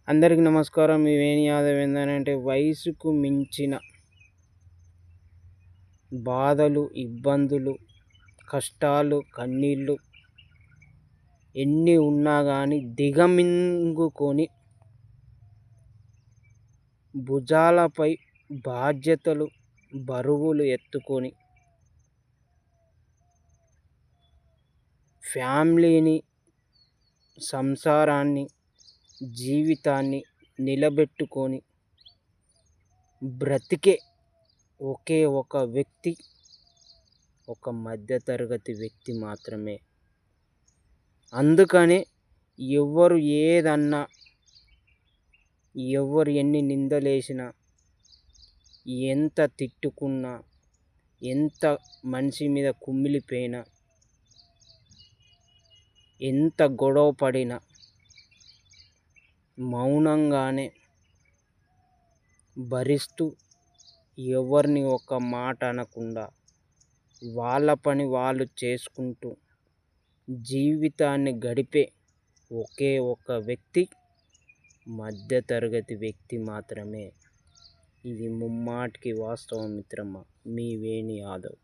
అందరికీ నమస్కారం. మీ వేణి యాదవ్. ఏంటంటే వయసుకు మించిన బాధలు, ఇబ్బందులు, కష్టాలు, కన్నీళ్ళు ఎన్ని ఉన్నా కానీ దిగమింగుకొని భుజాలపై బాధ్యతలు, బరువులు ఎత్తుకొని ఫ్యామిలీని, సంసారాన్ని, జీవితాన్ని నిలబెట్టుకొని బ్రతికే ఒకే ఒక వ్యక్తి ఒక మధ్యతరగతి వ్యక్తి మాత్రమే. అందుకనే ఎవరు ఏదన్నా, ఎవరు ఎన్ని నిందలేసినా, ఎంత తిట్టుకున్నా, ఎంత మనిషి మీద కుమిలిపోయినా, ఎంత గొడవ పడినా మౌనంగానే భరిస్తూ ఎవరిని ఒక మాట అనకుండా వాళ్ళ పని వాళ్ళు చేసుకుంటూ జీవితాన్ని గడిపే ఒకే ఒక వ్యక్తి మధ్యతరగతి వ్యక్తి మాత్రమే. ఇది ముమ్మాటికి వాస్తవం మిత్రమా. మీ వేణి యాదవ్.